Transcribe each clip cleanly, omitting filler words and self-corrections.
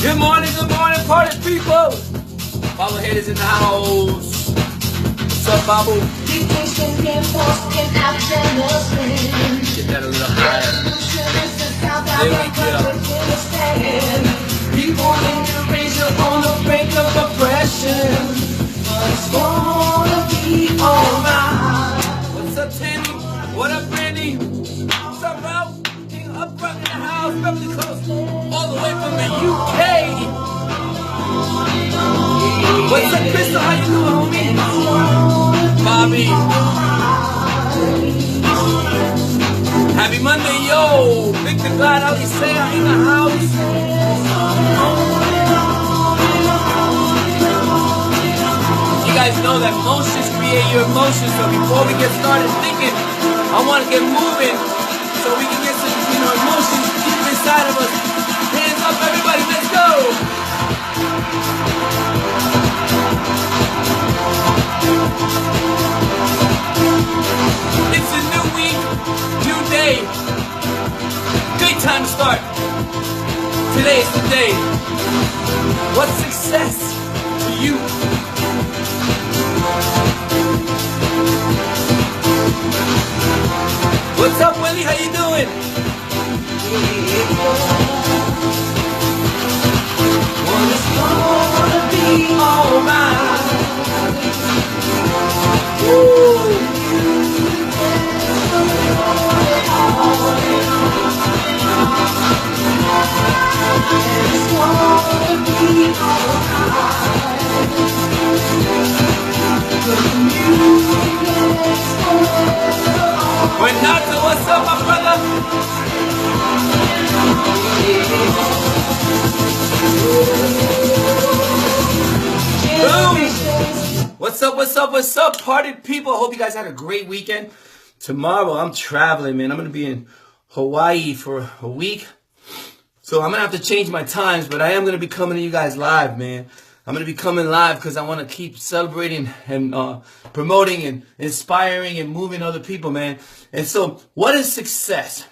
Good morning, party people. Bobblehead is in the house. What's up, Bobble? Get that a little higher. There we go. People in the race are on the brink of oppression. But it's gonna be alright. What's up, Tammy? What up, Brandy? What's up, bro? Up front in the house, Beverly Coast, all the way from the UK. What's up, Crystal? How you doing, homie? Bobby. Happy Monday, yo. Victor Glad, Ali Saya in the house. You guys know that motions create your emotions, so before we get started thinking, I want to get moving so we can get some emotions deep inside of us. Hands up, everybody, let's go! It's a new week, new day. Good time to start. Today's the day. What's success for you? What's up, Willie? How you doing? Well, it's gonna be alright. It's gonna be alright. Renato, what's up, my brother? Boom! What's up, party people? I hope you guys had a great weekend. Tomorrow, I'm traveling, man. I'm going to be in Hawaii for a week. So I'm going to have to change my times, but I am going to be coming to you guys live, man. I'm going to be coming live because I want to keep celebrating and promoting and inspiring and moving other people, man. And so, what is success?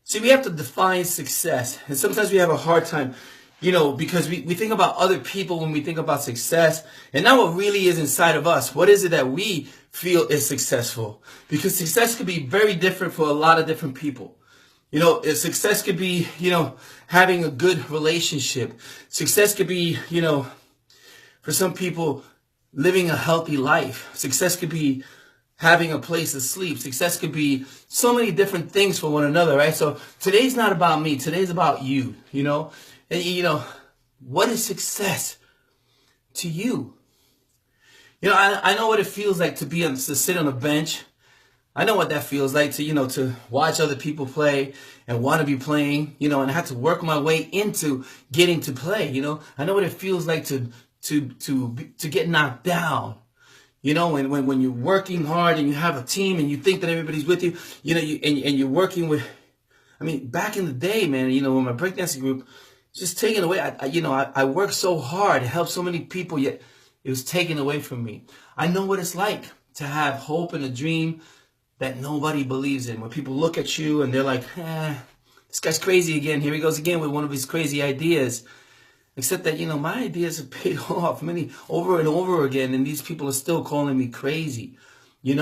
See, we have to define success. And sometimes we have a hard time, because we think about other people when we think about success. And not what really is inside of us. What is it that we feel is successful? Because success could be very different for a lot of different people. Success could be, having a good relationship. Success could be, for some people, living a healthy life. Success could be having a place to sleep. Success could be so many different things for one another, right? So today's not about me. Today's about you, And, what is success to you? I know what it feels like to sit on a bench. I know what that feels like to watch other people play and want to be playing, and I have to work my way into getting to play, I know what it feels like to get knocked down, when you're working hard and you have a team and you think that everybody's with you, and you're working with, back in the day, man, when my breakdancing group just taken away, I worked so hard, it helped so many people, yet it was taken away from me. I know what it's like to have hope and a dream that nobody believes in. When people look at you and they're like, this guy's crazy again. Here he goes again with one of his crazy ideas. Except that, my ideas have paid off over and over again, and these people are still calling me crazy. And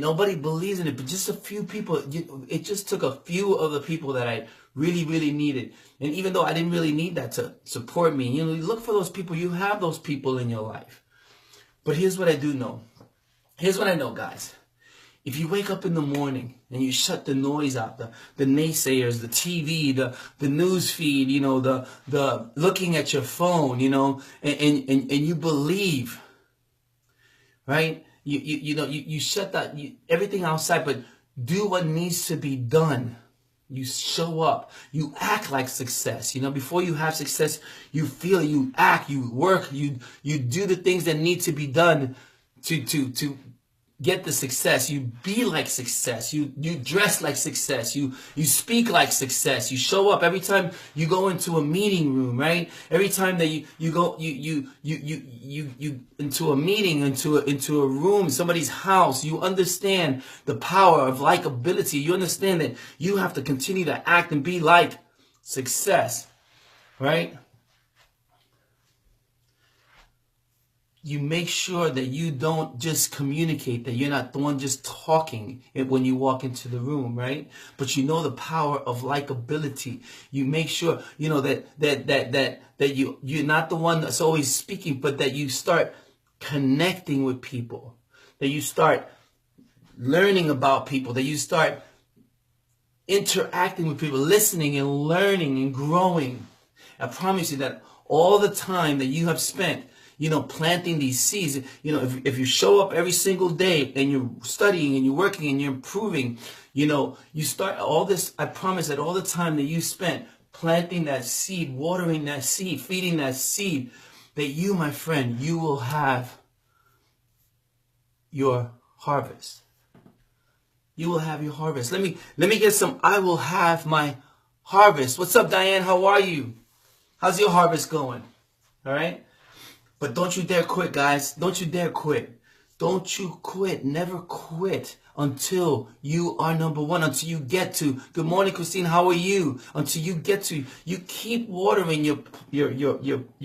nobody believes in it, but just a few people. It just took a few of the people that I really, really needed. And even though I didn't really need that to support me, you look for those people. You have those people in your life. But here's what I do know. Here's what I know, guys. If you wake up in the morning and you shut the noise out, the naysayers, the TV, the news feed, the looking at your phone, and you believe, right? You shut that everything outside, but do what needs to be done. You show up. You act like success. Before you have success, you feel, you act, you work, you do the things that need to be done to get the success. You be like success. You dress like success. You speak like success. You show up every time you go into a meeting room, right? Every time that you go into a meeting, into a room, somebody's house, you understand the power of likability. You understand that you have to continue to act and be like success, right? You make sure that you don't just communicate, that you're not the one just talking when you walk into the room, right? But you know the power of likability. You make sure, that you're not the one that's always speaking, but that you start connecting with people, that you start learning about people, that you start interacting with people, listening and learning and growing. I promise you that all the time that you have spent, planting these seeds, if you show up every single day and you're studying and you're working and you're improving, you start all this. I promise that all the time that you spent planting that seed, watering that seed, feeding that seed, that you, my friend, you will have your harvest. You will have your harvest. Let me get some. I will have my harvest. What's up, Diane? How are you? How's your harvest going? All right. But don't you dare quit, guys. Don't you dare quit. Don't you quit. Never quit until you are number one, until you get to. Good morning, Christine. How are you? Until you get to. You keep watering your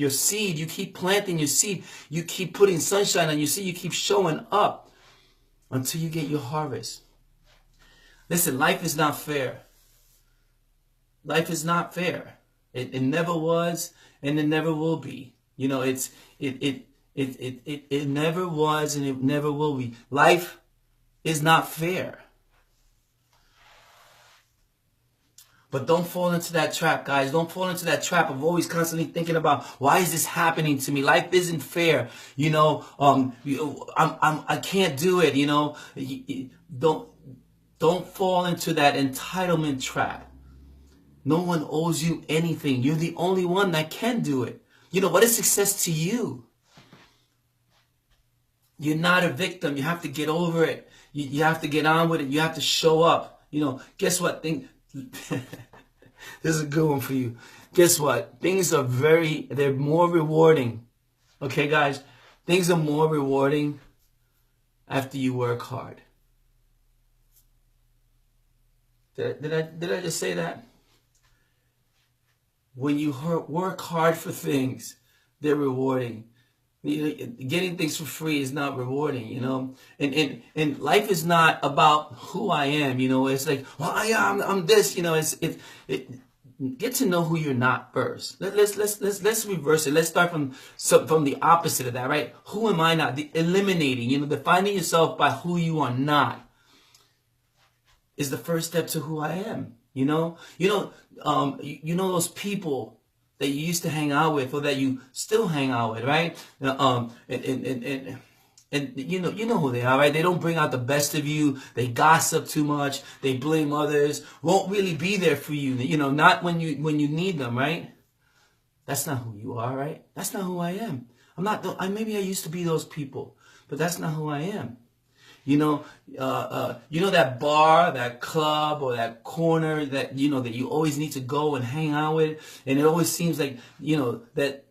seed. You keep planting your seed. You keep putting sunshine on your seed. You keep showing up until you get your harvest. Listen, life is not fair. Life is not fair. It never was, and it never will be. It never was and it never will be. Life is not fair. But don't fall into that trap, guys. Don't fall into that trap of always constantly thinking about, why is this happening to me? Life isn't fair. I can't do it. Don't fall into that entitlement trap. No one owes you anything. You're the only one that can do it. What is success to you? You're not a victim. You have to get over it. You have to get on with it. You have to show up. Guess what? This is a good one for you. Guess what? Things are they're more rewarding. Okay, guys? Things are more rewarding after you work hard. Did I just say that? When you work hard for things, they're rewarding. Getting things for free is not rewarding, And life is not about who I am, It's like, well, I'm this, Get to know who you're not first. Let's reverse it. Let's start from the opposite of that, right? Who am I not? Eliminating, defining yourself by who you are not is the first step to who I am. Those people that you used to hang out with, or that you still hang out with, right? And you know who they are, right? They don't bring out the best of you. They gossip too much. They blame others. Won't really be there for you. Not when you need them, right? That's not who you are, right? That's not who I am. Maybe I used to be those people, but that's not who I am. That bar, that club, or that corner that that you always need to go and hang out with, and it always seems like that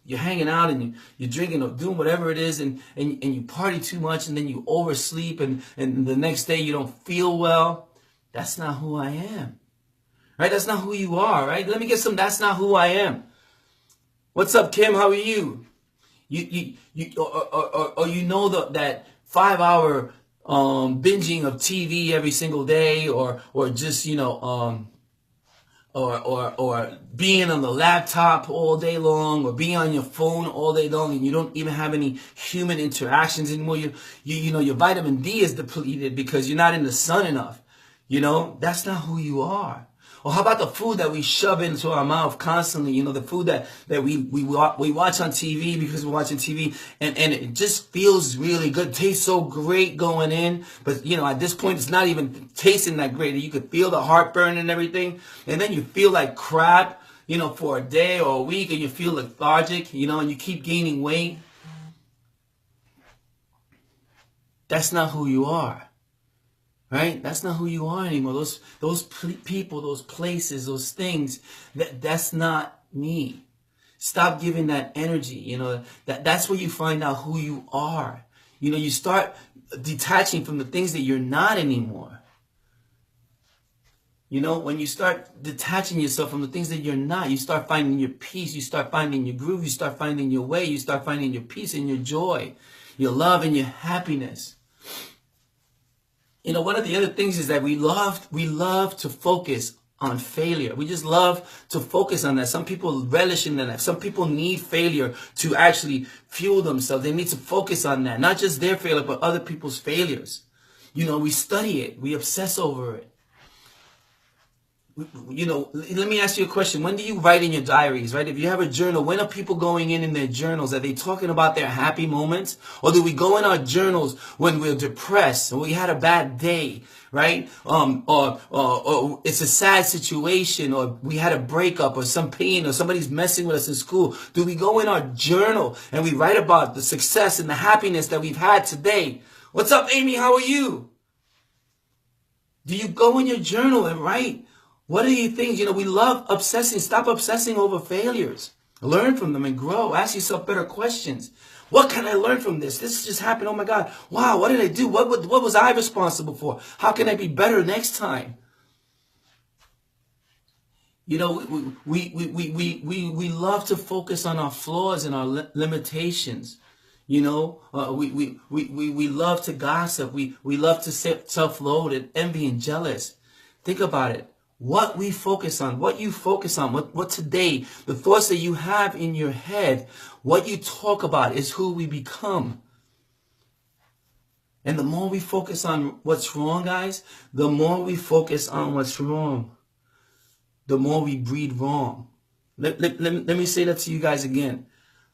you're hanging out and you're drinking or doing whatever it is, and you party too much, and then you oversleep, and the next day you don't feel well. That's not who I am, right? That's not who you are, right? Let me get some. That's not who I am. What's up, Kim? How are you? That 5-hour binging of TV every single day, or just or being on the laptop all day long, or being on your phone all day long, and you don't even have any human interactions anymore. Your vitamin D is depleted because you're not in the sun enough. That's not who you are. Or how about the food that we shove into our mouth constantly? The food that we watch on TV because we're watching TV, and it just feels really good, tastes so great going in, but at this point it's not even tasting that great. You could feel the heartburn and everything, and then you feel like crap, for a day or a week, and you feel lethargic, and you keep gaining weight. That's not who you are. Right? That's not who you are anymore. Those people, those places, those things, that's not me. Stop giving that energy. That's where you find out who you are. You start detaching from the things that you're not anymore. You know, when you start detaching yourself from the things that you're not, you start finding your peace, you start finding your groove, you start finding your way, you start finding your peace and your joy, your love and your happiness. You know, one of the other things is that we love to focus on failure. We just love to focus on that. Some people relish in that. Some people need failure to actually fuel themselves. They need to focus on that. Not just their failure, but other people's failures. You know, we study it. We obsess over it. You know, let me ask you a question. When do you write in your diaries, right? If you have a journal, when are people going in their journals? Are they talking about their happy moments? Or do we go in our journals when we're depressed or we had a bad day, right? Or it's a sad situation, or we had a breakup or some pain, or somebody's messing with us in school. Do we go in our journal and we write about the success and the happiness that we've had today? What's up, Amy? How are you? Do you go in your journal and write? What are the things, you know, we love obsessing. Stop obsessing over failures. Learn from them and grow. Ask yourself better questions. What can I learn from this? This just happened. Oh my God. Wow. What did I do? What was I responsible for? How can I be better next time? You know, we love to focus on our flaws and our limitations. You know, we love to gossip. We love to self-loathe and envy and jealous. Think about it. What we focus on, what you focus on, what today, the thoughts that you have in your head, what you talk about is who we become. And the more we focus on what's wrong, guys, the more we focus on what's wrong, the more we breed wrong. Let me say that to you guys again.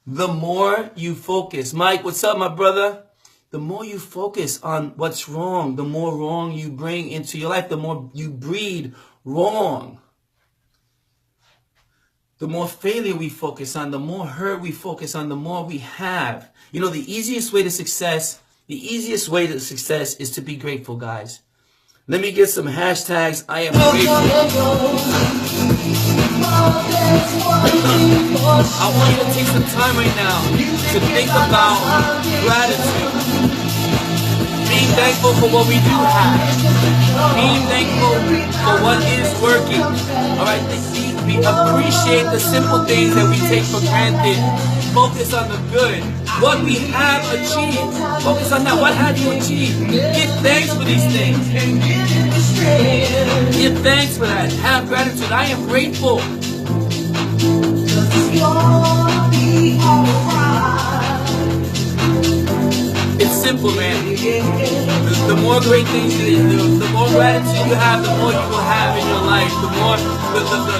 The more you focus, Mike, what's up, my brother? The more you focus on what's wrong, the more wrong you bring into your life, the more you breed wrong. The more failure we focus on, the more hurt we focus on, the more we have. You know, the easiest way to success is to be grateful, guys. Let me get some hashtags. I am grateful. I want you to take some time right now to think about gratitude. Being thankful for what we do have. Being thankful for what is working. Alright, we appreciate the simple things that we take for granted. Focus on the good. What we have achieved. Focus on that. What have you achieved? Give thanks for these things. Give thanks for that. Have gratitude. I am grateful. It's simple, man. The more great things the more gratitude you have, the more you will have in your life.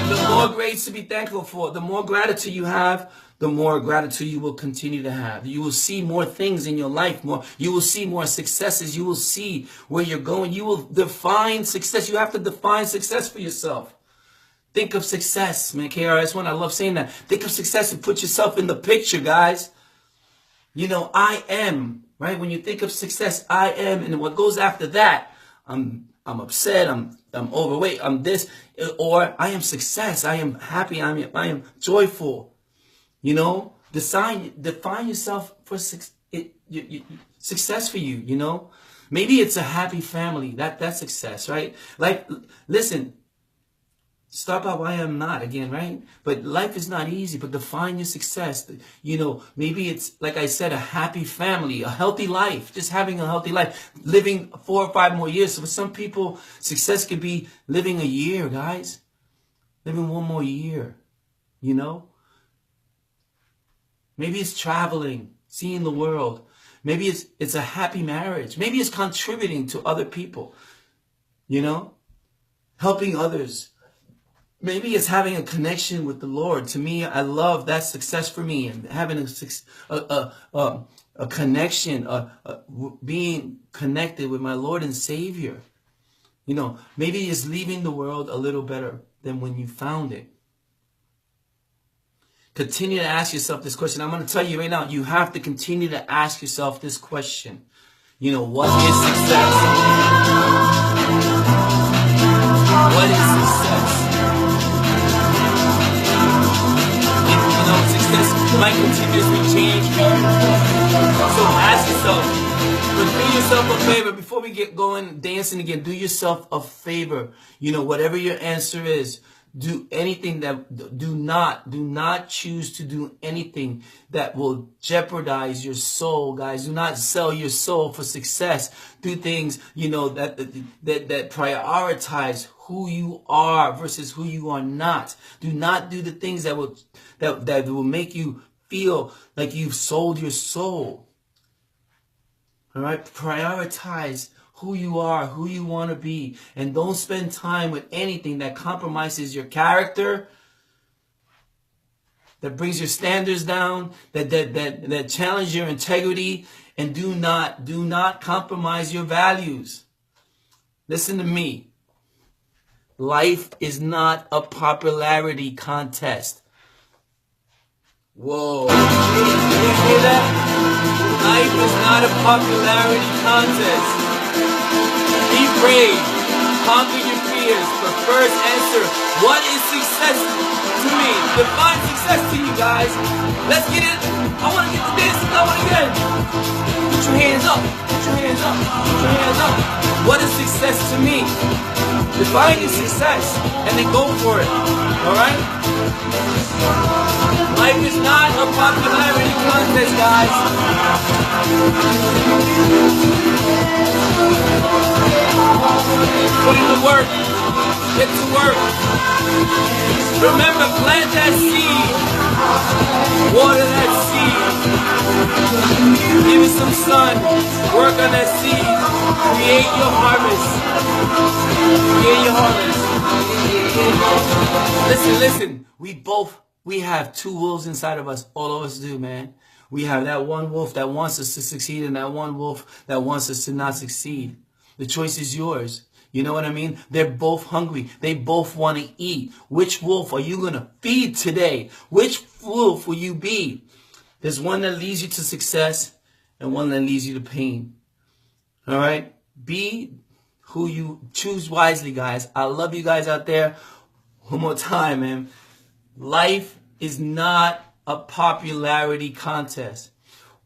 The more grace to be thankful for. The more gratitude you have, the more gratitude you will continue to have. You will see more things in your life. You will see more successes. You will see where you're going. You will define success. You have to define success for yourself. Think of success, man. KRS-One, I love saying that. Think of success and put yourself in the picture, guys. You know, I am. Right? When you think of success, I am, and what goes after that, I'm upset, I'm overweight, I'm this, or I am success, I am happy, I am joyful. You know, define yourself for success for you. You know, maybe it's a happy family. That's success, right? Like, listen. Start by why I'm not again, right? But life is not easy, but define your success. You know, maybe it's, like I said, a happy family, a healthy life, just having a healthy life, living 4 or 5 more years. So for some people, success could be living a year, guys. Living 1 more year, you know? Maybe it's traveling, seeing the world. Maybe it's a happy marriage. Maybe it's contributing to other people, you know? Helping others. Maybe it's having a connection with the Lord. To me, I love that success for me, and having a connection, being connected with my Lord and Savior. You know, maybe it's leaving the world a little better than when you found it. Continue to ask yourself this question. I'm going to tell you right now, you have to continue to ask yourself this question. You know, what is success? What is success? Success might continuously change for you. So ask yourself, but do yourself a favor before we we get going dancing again, do yourself a favor. You know, whatever your answer is, do anything that, do not choose to do anything that will jeopardize your soul, guys. Do not sell your soul for success. Do things, you know, that prioritize who you are versus who you are not. Do not do the things that will make you feel like you've sold your soul. All right, prioritize who you are, who you want to be, and don't spend time with anything that compromises your character, that brings your standards down, that challenge your integrity, and do not compromise your values. Listen to me. Life is not a popularity contest. Whoa. Did you hear that? Life is not a popularity contest. Be brave. Conquer your fears. But first answer, what is success to me? Define success to you guys. Let's get it. I want to get to this. I want to get it. Put your hands up. Put your hands up. Put your hands up. What is success to me? Define your success and then go for it. Alright? Life is not a popularity contest, guys. Put in the work. Get to work. Remember, plant that seed. Water that seed. Give it some sun. Work on that seed. Create your harvest. Create your harvest. Listen. We have two wolves inside of us. All of us do, man. We have that one wolf that wants us to succeed and that one wolf that wants us to not succeed. The choice is yours. You know what I mean? They're both hungry. They both want to eat. Which wolf are you going to feed today? Which wolf will you be? There's one that leads you to success and one that leads you to pain. All right? Be who you choose wisely, guys. I love you guys out there. One more time, man. Life is not a popularity contest.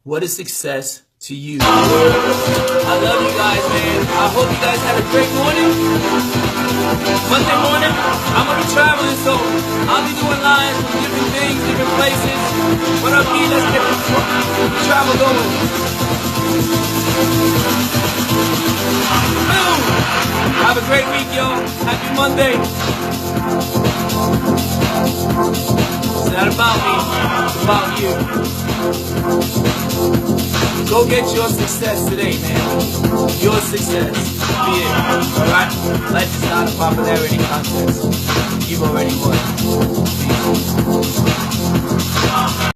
What is success to you? I love you guys, man. I hope you guys had a great morning. Monday morning, I'm going to be traveling, so I'll be doing lives from different things, different places. What up, P? Let's get the travel going. Boom! Have a great week, yo. Happy Monday. It's not about me, it's about you. Go get your success today, man. Your success. Be it. Alright? Life is not a popularity contest. You've already won. Peace.